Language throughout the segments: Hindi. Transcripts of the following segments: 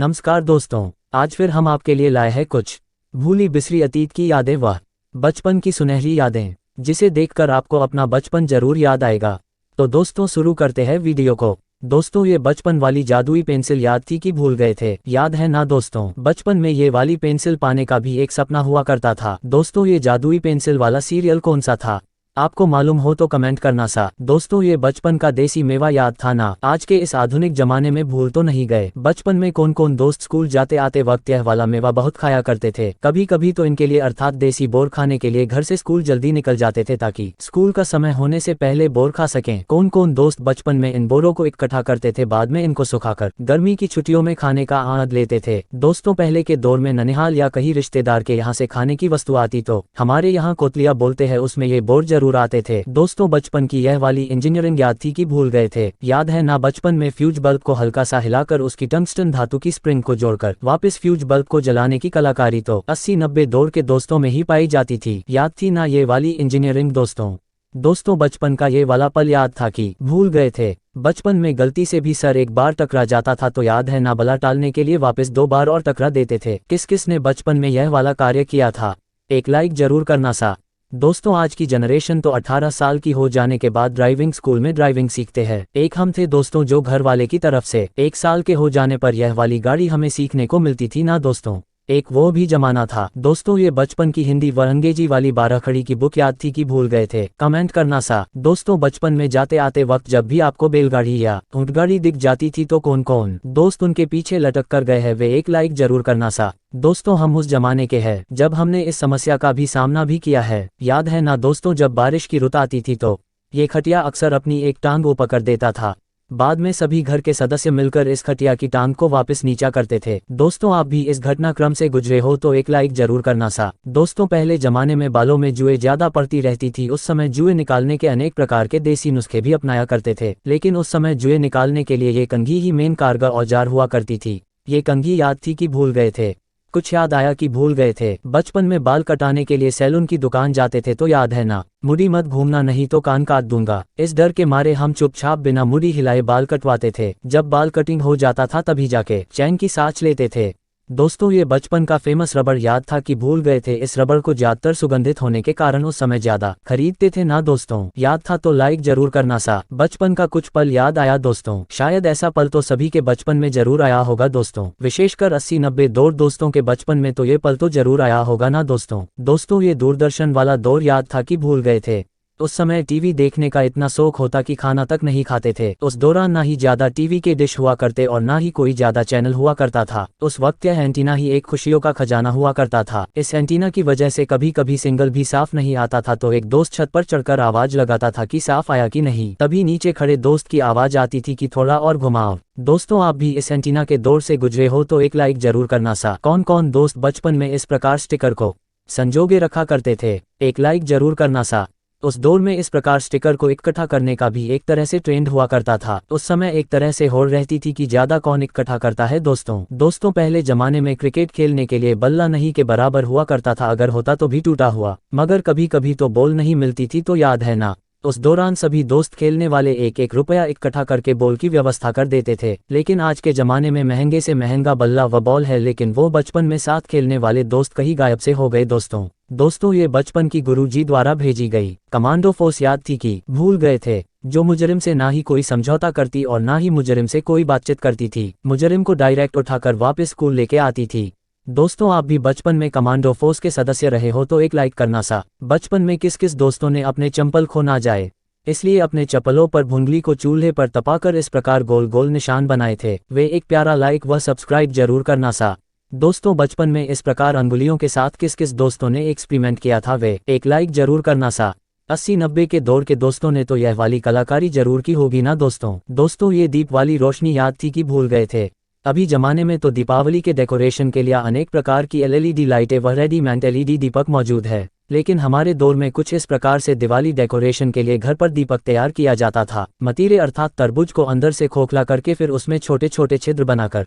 नमस्कार दोस्तों, आज फिर हम आपके लिए लाए हैं कुछ भूली बिसरी अतीत की यादें। वह बचपन की सुनहरी यादें जिसे देखकर आपको अपना बचपन जरूर याद आएगा। तो दोस्तों शुरू करते हैं वीडियो को। दोस्तों ये बचपन वाली जादुई पेंसिल याद थी कि भूल गए थे? याद है ना दोस्तों, बचपन में ये वाली पेंसिल पाने का भी एक सपना हुआ करता था। दोस्तों ये जादुई पेंसिल वाला सीरियल कौन सा था? आपको मालूम हो तो कमेंट करना सा। दोस्तों ये बचपन का देसी मेवा याद था ना? आज के इस आधुनिक जमाने में भूल तो नहीं गए। बचपन में कौन कौन दोस्त स्कूल जाते आते वक्त यह वाला मेवा बहुत खाया करते थे। कभी कभी तो इनके लिए अर्थात देसी बोर खाने के लिए घर से स्कूल जल्दी निकल जाते थे ताकि स्कूल का समय होने से पहले बोर खा सकें। कौन कौन दोस्त बचपन में इन बोरों को इकट्ठा करते थे, बाद में इनको सुखाकर गर्मी की छुट्टियों में खाने का आनंद लेते थे। दोस्तों पहले के दौर में ननिहाल या कहीं रिश्तेदार के यहाँ से खाने की वस्तु आती तो हमारे यहाँ कोतलिया बोलते हैं, उसमें ये बोर जरूर आते थे। दोस्तों बचपन की यह वाली इंजीनियरिंग याद थी कि भूल गए थे? याद है ना, बचपन में फ्यूज बल्ब को हल्का सा हिलाकर उसकी टंगस्टन धातु की स्प्रिंग को जोड़कर वापस फ्यूज बल्ब को जलाने की कलाकारी तो 80-90 दौर के दोस्तों में ही पाई जाती थी। याद थी ना ये वाली इंजीनियरिंग दोस्तों बचपन का ये वाला पल याद था कि भूल गए थे? बचपन में गलती से भी सर एक बार टकरा जाता था तो याद है ना, बला टालने के लिए वापस 2 बार और टकरा देते थे। किस किस ने बचपन में यह वाला कार्य किया था? एक लाइक जरूर करना सा। दोस्तों आज की जनरेशन तो 18 साल की हो जाने के बाद ड्राइविंग स्कूल में ड्राइविंग सीखते हैं। एक हम थे दोस्तों जो घर वाले की तरफ से 1 साल के हो जाने पर यह वाली गाड़ी हमें सीखने को मिलती थी ना दोस्तों। एक वो भी जमाना था। दोस्तों ये बचपन की हिंदी व अंग्रेजी वाली 12 खड़ी की बुक याद थी कि भूल गए थे? कमेंट करना सा। दोस्तों बचपन में जाते आते वक्त जब भी आपको बैलगाड़ी या ऊंटगाड़ी दिख जाती थी तो कौन कौन दोस्त उनके पीछे लटक कर गए हैं वे एक लाइक जरूर करना सा। दोस्तों हम उस जमाने के हैं जब हमने इस समस्या का भी सामना भी किया है। याद है ना दोस्तों, जब बारिश की रुत आती थी तो ये खटिया अक्सर अपनी एक टांग ऊपर कर देता था। बाद में सभी घर के सदस्य मिलकर इस खटिया की टांग को वापस नीचा करते थे। दोस्तों आप भी इस घटनाक्रम से गुजरे हो तो एक लाइक जरूर करना सा। दोस्तों पहले जमाने में बालों में जुए ज्यादा पड़ती रहती थी। उस समय जुए निकालने के अनेक प्रकार के देसी नुस्खे भी अपनाया करते थे, लेकिन उस समय जुए निकालने के लिए ये कंघी ही मेन कारगर औजार हुआ करती थी। ये कंघी याद थी कि भूल गए थे? कुछ याद आया कि भूल गए थे? बचपन में बाल कटाने के लिए सैलून की दुकान जाते थे तो याद है ना, मुड़ी मत घूमना नहीं तो कान काट दूंगा। इस डर के मारे हम चुपचाप बिना मुड़ी हिलाए बाल कटवाते थे। जब बाल कटिंग हो जाता था तभी जाके चैन की सांस लेते थे। दोस्तों ये बचपन का फेमस रबड़ याद था कि भूल गए थे? इस रबड़ को ज्यादातर सुगंधित होने के कारण उस समय ज्यादा खरीदते थे ना दोस्तों। याद था तो लाइक जरूर करना सा। बचपन का कुछ पल याद आया दोस्तों? शायद ऐसा पल तो सभी के बचपन में जरूर आया होगा दोस्तों, विशेषकर 80-90 दौर दोस्तों के बचपन में तो ये पल तो जरूर आया होगा ना दोस्तों ये दूरदर्शन वाला दौर याद था कि भूल गए थे? उस समय टीवी देखने का इतना शौक होता कि खाना तक नहीं खाते थे। उस दौरान ना ही ज्यादा टीवी के डिश हुआ करते और ना ही कोई ज्यादा चैनल हुआ करता था। उस वक्त यह एंटीना ही एक खुशियों का खजाना हुआ करता था। इस एंटीना की वजह से कभी कभी सिंगल भी साफ नहीं आता था तो एक दोस्त छत पर चढ़कर आवाज लगाता था कि साफ आया कि नहीं। तभी नीचे खड़े दोस्त की आवाज आती थी कि थोड़ा और घुमाओ। दोस्तों आप भी इस एंटीना के दौर से गुजरे हो तो एक लाइक जरूर करना सा। कौन कौन दोस्त बचपन में इस प्रकार स्टिकर को संजोगे रखा करते थे? एक लाइक जरूर करना सा। उस दौर में इस प्रकार स्टिकर को इकट्ठा करने का भी एक तरह से ट्रेंड हुआ करता था। उस समय एक तरह से होड़ रहती थी कि ज्यादा कौन इकट्ठा करता है दोस्तों पहले जमाने में क्रिकेट खेलने के लिए बल्ला नहीं के बराबर हुआ करता था, अगर होता तो भी टूटा हुआ, मगर कभी कभी तो बॉल नहीं मिलती थी तो याद है ना, उस दौरान सभी दोस्त खेलने वाले 1-1 रुपया इकट्ठा करके बॉल की व्यवस्था कर देते थे। लेकिन आज के जमाने में महंगे से महंगा बल्ला व बॉल है, लेकिन वो बचपन में साथ खेलने वाले दोस्त कहीं गायब से हो गए दोस्तों ये बचपन की गुरुजी द्वारा भेजी गई कमांडो फोर्स याद थी कि भूल गए थे? जो मुजरिम से ना ही कोई समझौता करती और ना ही मुजरिम से कोई बातचीत करती थी, मुजरिम को डायरेक्ट उठाकर वापस स्कूल लेके आती थी। दोस्तों आप भी बचपन में कमांडो फोर्स के सदस्य रहे हो तो एक लाइक करना सा। बचपन में किस किस दोस्तों ने अपने चंपल खो ना जाए इसलिए अपने चप्पलों पर भुंगली को चूल्हे पर तपाकर इस प्रकार गोल गोल निशान बनाए थे? वे एक प्यारा लाइक व सब्सक्राइब जरूर करना सा। दोस्तों बचपन में इस प्रकार अंगुलियों के साथ किस किस दोस्तों ने एक्सपेरिमेंट किया था? वे एक लाइक जरूर करना सा। 80-90 के दौर के दोस्तों ने तो यह वाली कलाकारी जरूर की होगी ना दोस्तों ये दीप वाली रोशनी याद थी कि भूल गए थे? अभी जमाने में तो दीपावली के डेकोरेशन के लिए अनेक प्रकार की LED लाइटें व रेडीमेड LED दीपक मौजूद है, लेकिन हमारे दौर में कुछ इस प्रकार से दिवाली डेकोरेशन के लिए घर पर दीपक तैयार किया जाता था। मतीरे अर्थात तरबूज को अंदर से खोखला करके फिर उसमें छोटे छोटे छिद्र बनाकर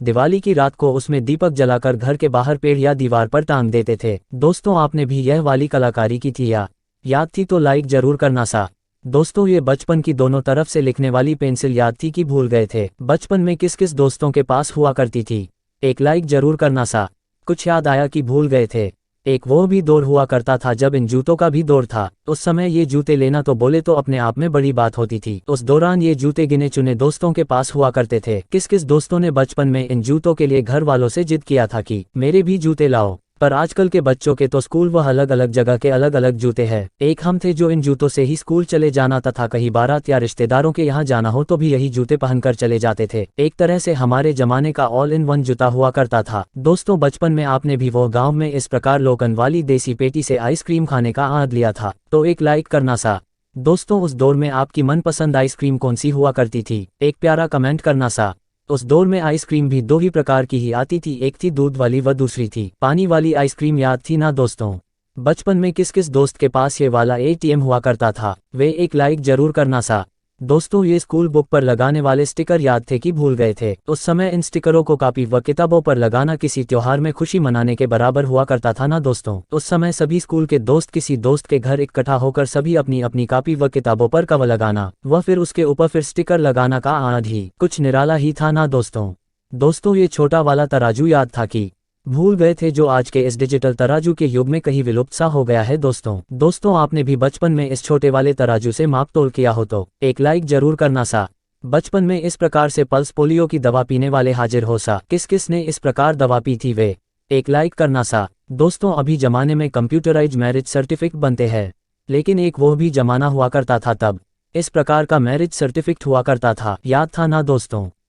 दिवाली की रात को उसमें दीपक जलाकर घर के बाहर पेड़ या दीवार पर टांग देते थे। दोस्तों आपने भी यह वाली कलाकारी की थी या याद थी तो लाइक जरूर करना सा। दोस्तों ये बचपन की दोनों तरफ से लिखने वाली पेंसिल याद थी कि भूल गए थे। बचपन में किस किस दोस्तों के पास हुआ करती थी? एक लाइक जरूर करना सा। कुछ याद आया कि भूल गए थे? एक वो भी दौर हुआ करता था जब इन जूतों का भी दौर था। उस समय ये जूते लेना तो बोले तो अपने आप में बड़ी बात होती थी। उस दौरान ये जूते गिने चुने दोस्तों के पास हुआ करते थे। किस किस दोस्तों ने बचपन में इन जूतों के लिए घर वालों से जिद किया था कि मेरे भी जूते लाओ? पर आजकल के बच्चों के तो स्कूल व अलग अलग जगह के अलग अलग जूते हैं। एक हम थे जो इन जूतों से ही स्कूल चले जाना तथा कहीं बारात या रिश्तेदारों के यहाँ जाना हो तो भी यही जूते पहनकर चले जाते थे। एक तरह से हमारे जमाने का ऑल इन वन जूता हुआ करता था। दोस्तों बचपन में आपने भी वो गाँव में इस प्रकार लोकन वाली देसी पेटी से आइसक्रीम खाने का आनंद लिया था? तो एक लाइक करना सा। दोस्तों उस दौर में आपकी मनपसंद आइसक्रीम कौन सी हुआ करती थी? एक प्यारा कमेंट करना सा। उस दौर में आइसक्रीम भी दो ही प्रकार की ही आती थी, एक थी दूध वाली व दूसरी थी पानी वाली आइसक्रीम। याद थी ना दोस्तों? बचपन में किस किस दोस्त के पास ये वाला एटीएम हुआ करता था? वे एक लाइक जरूर करना सा। दोस्तों ये स्कूल बुक पर लगाने वाले स्टिकर याद थे कि भूल गए थे? उस समय इन स्टिकरों को कॉपी व किताबों पर लगाना किसी त्योहार में खुशी मनाने के बराबर हुआ करता था ना दोस्तों? उस समय सभी स्कूल के दोस्त किसी दोस्त के घर इकट्ठा होकर सभी अपनी अपनी कॉपी व किताबों पर कवर लगाना व फिर उसके ऊपर फिर स्टिकर लगाना का आनंद ही कुछ निराला ही था ना दोस्तों? दोस्तों ये छोटा वाला तराजू याद था कि भूल गए थे, जो आज के इस डिजिटल तराजू के युग में कहीं विलुप्त सा हो गया है दोस्तों आपने भी बचपन में इस छोटे वाले तराजू से माप तोल किया हो तो एक लाइक जरूर करना सा। बचपन में इस प्रकार से पल्स पोलियो की दवा पीने वाले हाजिर हो सा। किस किस ने इस प्रकार दवा पी थी? वे एक लाइक करना सा। दोस्तों अभी जमाने में कंप्यूटराइज मैरिज सर्टिफिकेट बनते हैं, लेकिन एक वो भी जमाना हुआ करता था तब इस प्रकार का मैरिज सर्टिफिकेट हुआ करता था। याद था ना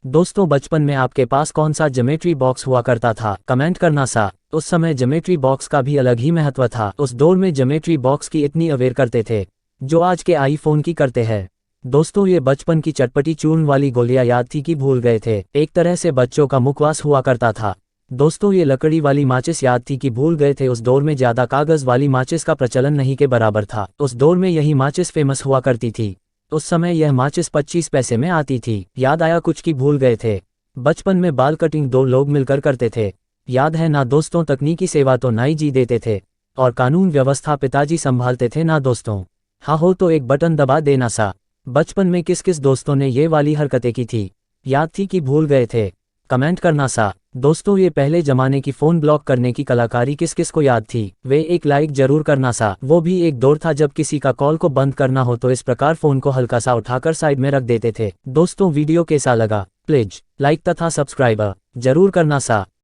दोस्तों बचपन में आपके पास कौन सा ज्योमेट्री बॉक्स हुआ करता था? कमेंट करना सा। उस समय ज्योमेट्री बॉक्स का भी अलग ही महत्व था। उस दौर में ज्योमेट्री बॉक्स की इतनी अवेयर करते थे जो आज के आईफोन की करते हैं। दोस्तों ये बचपन की चटपटी चूर्ण वाली गोलियां याद थी कि भूल गए थे? एक तरह से बच्चों का मुखवास हुआ करता था। दोस्तों ये लकड़ी वाली माचिस याद थी कि भूल गए थे? उस दौर में ज्यादा कागज वाली माचिस का प्रचलन नहीं के बराबर था। उस दौर में यही माचिस फेमस हुआ करती थी। उस समय यह माचिस 25 पैसे में आती थी। याद आया कुछ की भूल गए थे? बचपन में बाल कटिंग दो लोग मिलकर करते थे, याद है ना दोस्तों? तकनीकी सेवा तो नाई जी देते थे और कानून व्यवस्था पिताजी संभालते थे ना दोस्तों? हाँ हो तो एक बटन दबा देना सा। बचपन में किस किस दोस्तों ने ये वाली हरकतें की थी? याद थी कि भूल गए थे? कमेंट करना सा। दोस्तों ये पहले जमाने की फोन ब्लॉक करने की कलाकारी किस किस को याद थी? वे एक लाइक जरूर करना सा। वो भी एक दौर था जब किसी का कॉल को बंद करना हो तो इस प्रकार फोन को हल्का सा उठाकर साइड में रख देते थे। दोस्तों वीडियो कैसा लगा? प्लीज लाइक तथा सब्सक्राइब जरूर करना सा।